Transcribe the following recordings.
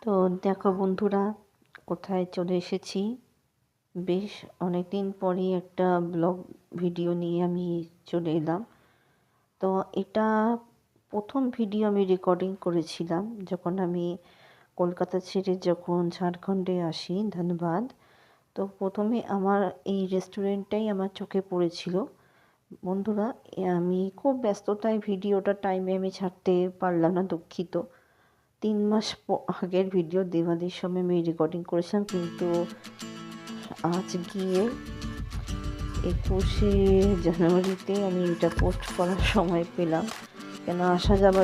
তো দেখো বন্ধুরা, কোথায় চলে এসেছি। বেশ অনেকদিন পরই একটা ব্লগ ভিডিও নিয়ে আমি চলে এলাম। তো এটা প্রথম ভিডিও আমি রেকর্ডিং করেছিলাম যখন আমি কলকাতা ছেড়ে যখন ঝাড়খণ্ডে আসি, ধনবাদ। তো প্রথমে আমার এই রেস্টুরেন্টটাই আমার চোখে পড়েছিল। বন্ধুরা, আমি খুব ব্যস্ততায় ভিডিওটা টাইমে আমি ছাড়তে পারলাম না, দুঃখিত। 3 মাস আগের ভিডিও দিওয়ালির সময় আমি রেকর্ডিং করেছিলাম, কিন্তু আজ গিয়ে 21শে জানুয়ারিতে আমি এটা পোস্ট করার সময় পেলাম। কেন আসা যাওয়া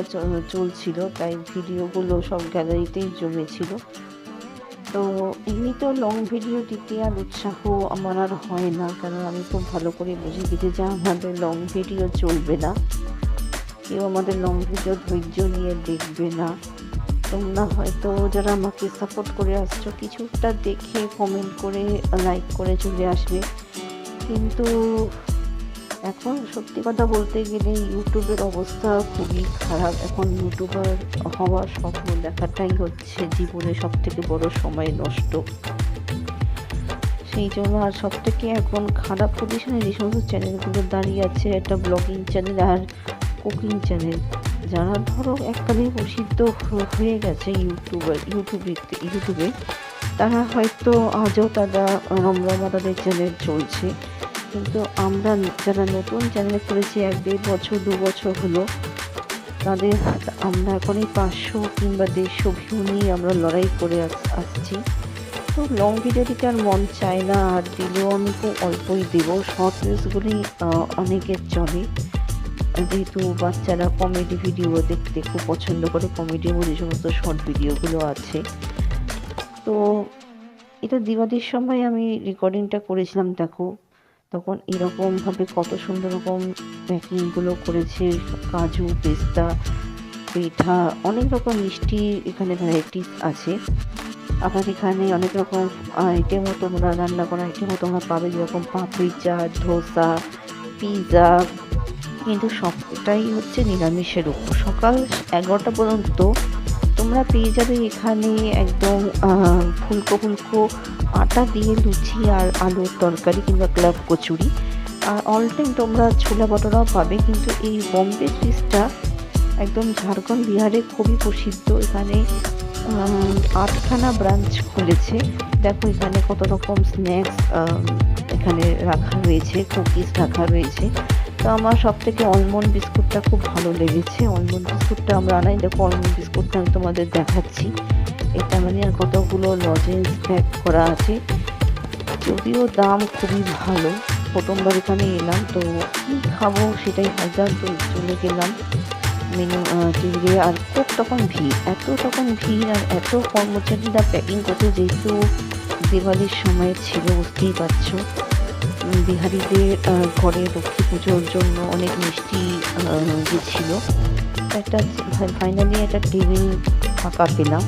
চলছিল, তাই ভিডিওগুলো সব গ্যালারিতেই জমেছিল। তো এমনিতেও লং ভিডিও দিতে আর উৎসাহ আমার আর হয় না, কারণ আমি খুব ভালো করে বুঝে গেছি যে আমাদের লং ভিডিও চলবে না, কেউ আমাদের লং ভিডিও ধৈর্য নিয়ে দেখবে না। তোমরা হয়তো যারা আমাকে সাপোর্ট করে আসছো কিছুটা দেখে কমেন্ট করে লাইক করে চলে আসবে, কিন্তু এখন সত্যি কথা বলতে গেলে ইউটিউবের অবস্থা খুবই খারাপ। এখন ইউটিউবার হওয়ার স্বপ্ন দেখাটাই হচ্ছে জীবনে সবথেকে বড় সময় নষ্ট। সেই জন্য আর সবথেকে এখন খারাপ পজিশনে যে সমস্ত চ্যানেলগুলো দাঁড়িয়ে আছে, একটা ব্লগিং চ্যানেল আর কুকিং চ্যানেল, যারা ধরো এককালে প্রসিদ্ধ হয়ে গেছে ইউটিউবে, তারা হয়তো আজও তারা রমরমা তাদের চ্যানেল চলছে। কিন্তু আমরা যারা নতুন চ্যানেল করেছি 1-1.5 বছর 2 বছর হলো, তাদের আমরা এখন এই 500 কিংবা 150 ভিউ নিয়ে আমরা লড়াই করে আসছি। তো লং ভিডিও দিতে আর মন চায় না, আর দিলেও আমি খুব অল্পই দেবো। শর্ট রিলসগুলি অনেকের চলে, যেহেতু বাচ্চারা কমেডি ভিডিও দেখতে খুব পছন্দ করে, কমেডি যে সমস্ত শর্ট ভিডিওগুলো আছে। তো এটা দিওয়ালির সময় আমি রেকর্ডিংটা করেছিলাম। দেখো তখন এরকমভাবে কত সুন্দর রকম প্যাকিংগুলো করেছে, কাজু, পেস্তা, পিঠা, অনেক রকম মিষ্টি এখানে ভ্যারাইটিস আছে। আবার এখানে অনেক রকম আইটেমও তোমরা রান্না করা আইটেমও তোমরা পাবে, যেরকম পাপড়ি চাট, ধোসা, পিৎজা, কিন্তু সবটাই হচ্ছে নিরামিষের উপর। সকাল 11টা পর্যন্ত তোমরা পেয়ে যাবে এখানে একদম ফুলকো ফুলকো আটা দিয়ে লুচি আর আলুর তরকারি কিংবা ক্লাব কচুরি। আর অল টাইম তোমরা ছোলা বটরাও পাবে। কিন্তু এই বম্বে সুইটসটা একদম ঝাড়খণ্ড বিহারে খুবই প্রসিদ্ধ। এখানে 8খানা ব্রাঞ্চ খুলেছে। দেখো এখানে কত রকম স্ন্যাক্স এখানে রাখা রয়েছে, কুকিজ রাখা রয়েছে। তো আমার সব থেকে অলমন্ড বিস্কুটটা খুব ভালো লেগেছে। অলমন্ড বিস্কুটটা আমরা আনাই। দেখো অলমন্ড বিস্কুটটা আমি তোমাদের দেখাচ্ছি। এটা মানে আর কতগুলো লজেন্স প্যাক করা আছে, যদিও দাম খুবই ভালো। প্রথমবার এখানে এলাম, তো কী খাবো সেটাই হাজার তো চলে গেলাম মেনু টেবিলে। আর খুব তখন ভিড়, তখন ভিড় আর এত কর্মচারীরা প্যাকিং করতে, যেহেতু দিওয়ালির সময় ছিল, বুঝতেই পারছো। বিহারিদের ঘরে লক্ষ্মী পুজোর জন্য অনেক মিষ্টি ছিল। একটা ফাইনালি একটা টেবিল ফাঁকা পেলাম।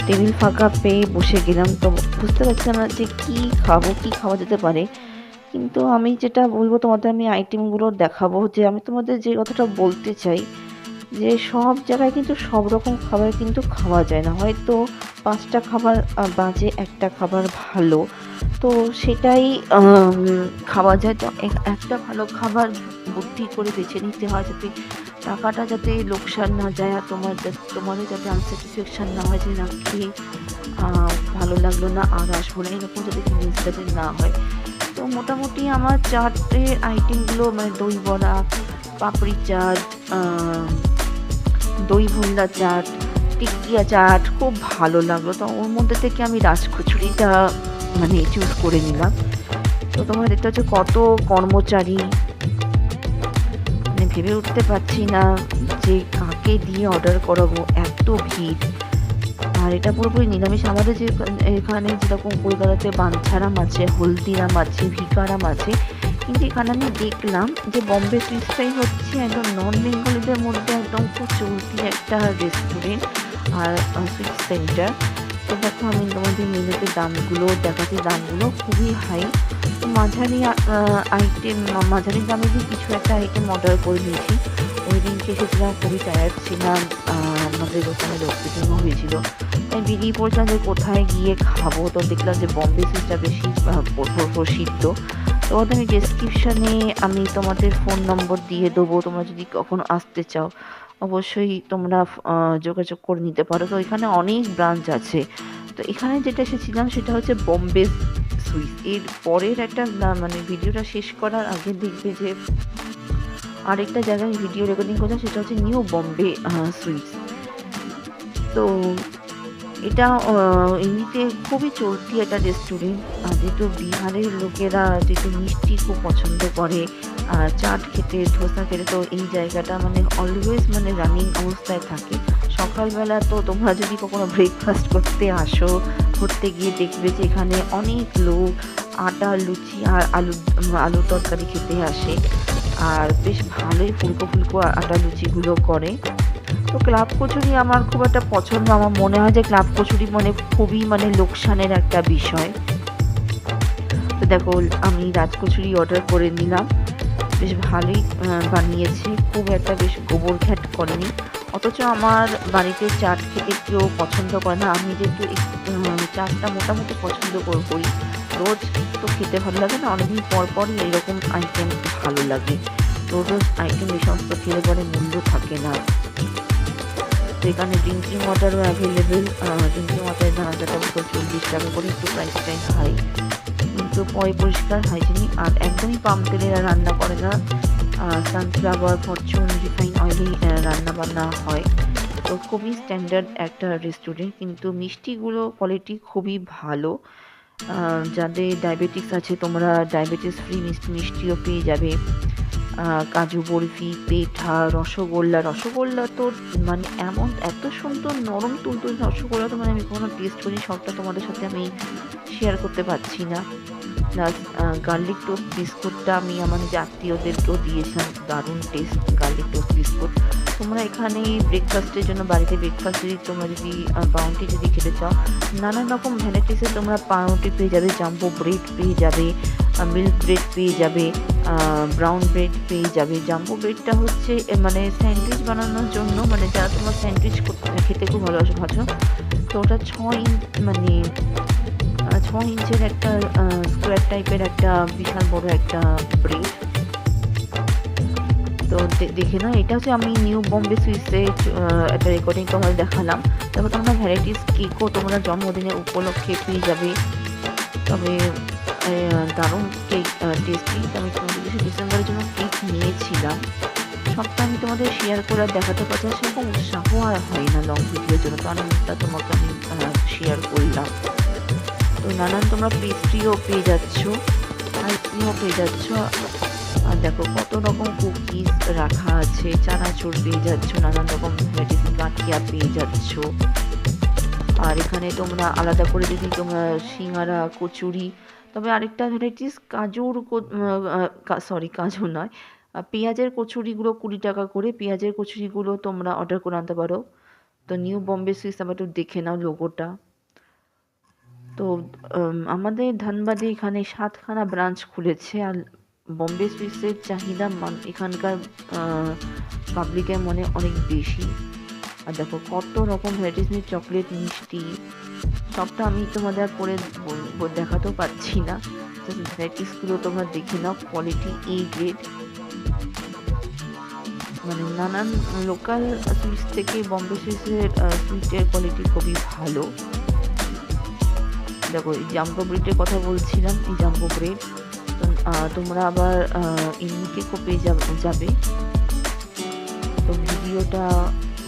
টেবিল ফাঁকা পেয়ে বসে গেলাম। তো বুঝতে পারছিলাম না যে কী খাওয়া যেতে পারে। কিন্তু আমি যেটা বলবো তোমাদের, আমি আইটেমগুলো দেখাবো, যে আমি তোমাদের যে কথাটা বলতে চাই, যে সব জায়গায় কিন্তু সব রকম খাবার কিন্তু খাওয়া যায় না। হয়তো 5টা খাবার বাজে, একটা খাবার ভালো, তো সেটাই খাওয়া যায়। তো একটা ভালো খাবার বুদ্ধি করে বেছে নিতে হয়, যাতে টাকাটা যাতে লোকসান না যায়, আর তোমাদের যাতে আনস্যাটিসফ্যাকশান না হয়, যে না খেয়ে ভালো লাগলো না আর আসবো না, এরকম যাতে জিনিস যাতে না হয়। তো মোটামুটি আমার 4টে আইটেমগুলো, মানে দই বড়া, পাপড়ি চাট, দই ভুল্লা চাট, টিকিয়া চাট খুব ভালো লাগলো। তো ওর মধ্যে থেকে আমি রাজকচুরিটা মানে চুজ করে নিলাম। তো তোমরা দেখতে হচ্ছে কত কর্মচারী, মানে ভেবে উঠতে পারছি না যে কাকে দিয়ে অর্ডার করাবো, এত ভিড়। আর এটা পুরোপুরি নিরামিষ। আমাদের যে এখানে যেরকম কলকাতাতে বাঞ্ছারাম আছে, হলদিরাম আছে, ভিকারাম আছে, কিন্তু এখানে আমি দেখলাম যে বম্বে সুইটসটাই হচ্ছে একদম নন বেঙ্গলিদের মধ্যে একদম খুব চলতি একটা রেস্টুরেন্ট আর সুইট সেন্টার। তো দেখো আমি তোমাদের মেনুতে দামগুলো দেখাচ্ছি, দামগুলো খুবই হাই। মাঝারি দামে যে কিছু একটা আইটেম অর্ডার করে নিয়েছি। ওই দিনকে এসেছিলাম, খুবই টায়ার্ড ছিলাম, আমার আমাদের ওখানে লোডশেডিংও হয়েছিল, তাই বেরিয়ে পড়ছিলাম যে কোথায় গিয়ে খাবো। তো দেখলাম যে বম্বে সুইটসটা বেশি প্রসিদ্ধ। তো আমি ডেসক্রিপশানে আমি তোমাদের ফোন নম্বর দিয়ে দেবো, তোমরা যদি কখনো আসতে চাও অবশ্যই তোমরা যোগাযোগ করে নিতে পারো। তো এখানে অনেক ব্রাঞ্চ আছে। তো এখানে যেটা এসেছিলাম সেটা হচ্ছে বম্বে সুইটস। এর পরের একটা মানে ভিডিওটা শেষ করার আগে দেখবে যে আরেকটা জায়গায় ভিডিও রেকর্ডিং করছে, সেটা হচ্ছে নিউ বম্বে সুইটস। তো এটা এমনিতে খুবই চলতি একটা রেস্টুরেন্ট। যেহেতু বিহারের লোকেরা যেহেতু মিষ্টি খুব পছন্দ করে, চাট খেতে, ধোসা খেতে, তো এই জায়গাটা মানে অলওয়েজ মানে রানিং অবস্থায় থাকে। সকালবেলা তো তোমরা যদি কখনো ব্রেকফাস্ট করতে আসো, করতে গিয়ে দেখবে যে এখানে অনেক লোক আটা লুচি আর আলু তরকারি খেতে আসে, আর বেশ ভালোই ফুলকো ফুলকো আটা লুচিগুলো করে। তো ক্লাব কচুরি আমার খুব একটা পছন্দ। আমার মনে হয় যে ক্লাব কচুরি মানে খুবই মানে লোকসানের একটা বিষয়। তো দেখো আমি রাজকচুরি অর্ডার করে নিলাম, বেশ ভালোই বানিয়েছে, খুব একটা বেশ গোবর ঘ্যাট করেনি। অথচ আমার বাড়িতে চাট খেতে কেউ পছন্দ করে না। আমি যেহেতু চাটটা মোটামুটি পছন্দ করি, রোজ তো খেতে ভালো লাগে না, অনেকদিন পর পরই এইরকম আইটেম ভালো লাগে। রোজ রোজ আইটেম এই সমস্ত খেলে পরে মূল্য থাকে না। তো এখানে ড্রিঙ্কিং ওয়াটারও অ্যাভেলেবেল। ড্রিঙ্কিং ওয়াটারের দাম 40 টাকা করে, একটু প্রাইসটাই হাই, কিন্তু পরিষ্কার হাইজেনিক, আর একদমই পাম তেলে রান্না করে না, সানফ্লাওয়ার, ফরচুন, রিফাইন অয়েলে রান্না বান্না হয়। তো খুবই স্ট্যান্ডার্ড একটা রেস্টুরেন্ট, কিন্তু মিষ্টিগুলো কোয়ালিটি খুবই ভালো। যাদের ডায়াবেটিস আছে তোমরা ডায়াবেটিস ফ্রি মিষ্টিও পেয়ে যাবে। কাজু বরফি, পেঠা, রসগোল্লা তো মানে এত সুন্দর নরম তুলতুল রসগোল্লা তো মানে আমি কোনো টেস্ট করি, সবটা তোমাদের সাথে আমি শেয়ার করতে পারছি না। প্লাস গার্লিক টোস্ট বিস্কুটটা আমি আমার নিজের আত্মীয়দেরকেও দিয়েছিলাম, দারুণ টেস্ট গার্লিক টোস্ট বিস্কুট। তোমরা এখানে ব্রেকফাস্টের জন্য বাড়িতে ব্রেকফাস্ট যদি তোমরা যদি পাউরুটি যদি খেতে চাও, নানান রকম ভ্যারাইটিসে তোমরা পাউরুটি পেয়ে যাবে, জাম্বো ব্রেড পেয়ে যাবে, মিল্ক ব্রেড পেয়ে যাবে, ব্রাউন ব্রেড পেয়ে যাবে। জাম্বো ব্রেডটা হচ্ছে মানে স্যান্ডউইচ বানানোর জন্য, মানে যারা তোমরা স্যান্ডউইচ খেতে খুব ভালোবাসো, তো ওটা 6 ইঞ্চের একটা স্কোয়ার টাইপের একটা বিশাল বড় একটা ব্রেড। তো দেখে না, এটা হচ্ছে আমি নিউ বম্বে সুইটসে একটা রেকর্ডিং তোমাদের দেখালাম। তারপর তোমরা ভ্যারাইটিস কেকও তোমরা জন্মদিনের উপলক্ষে পেয়ে যাবে। তবে দারুণ কেক টেস্টি। আমি 25শে ডিসেম্বরের জন্য কেক নিয়েছিলাম, সবটা আমি তোমাদের শেয়ার করে দেখাতে পারছি না, সেরকম উৎসাহ আর হয় না লং ভিডিওর জন্য। তো অনেকটা তোমাকে আমি শেয়ার করলাম। তো নানান তোমরা পেস্ট্রিও পেয়ে যাচ্ছ, আইসক্রিমও পেয়ে যাচ্ছ, আর দেখো কত রকম কুকিজ রাখা আছে, চানাচুর পেয়ে যাচ্ছ, নানান রকম ভ্যারাইটিস গাঁঠিয়া পেয়ে যাচ্ছ। আর এখানে তোমরা আলাদা করে যদি তোমরা সিঙ্গারা, কচুরি, তবে আরেকটা ভ্যারাইটিস কাজু নয়, পেঁয়াজের কচুরিগুলো 20 টাকা করে, পেঁয়াজের কচুরিগুলো তোমরা অর্ডার করে আনতে পারো। তো নিউ বম্বে সুইটস আবার একটু দেখে নাও লোগোটা। তো আমাদের ধানবাদে এখানে 7খানা ব্রাঞ্চ খুলেছে, আর বম্বে সুইটসের চাহিদা এখানকার পাবলিকের মনে অনেক বেশি। আর দেখো কত রকম ভ্যারাইটিস চকলেট, মিষ্টি, সবটা আমি তোমাদের পরে দেখাতেও পাচ্ছি না। ভ্যারাইটিসগুলো তোমরা দেখে নাও, কোয়ালিটি A গ্রেড। মানে নানান লোকাল সুইটস থেকে বম্বে সুইটসের সুইটের কোয়ালিটি খুবই ভালো। দেখো এই জাম্বো ব্রেডের কথা বলছিলাম, এই জাম্বো ব্রেড তোমরা আবার এমনি কেকও পেয়ে যাবে। তো ভিডিওটা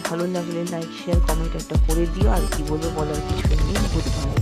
ভালো লাগলে লাইক, শেয়ার, কমেন্ট একটা করে দিও। আর কি বলবো, বলার কিছু নেই। Good bye.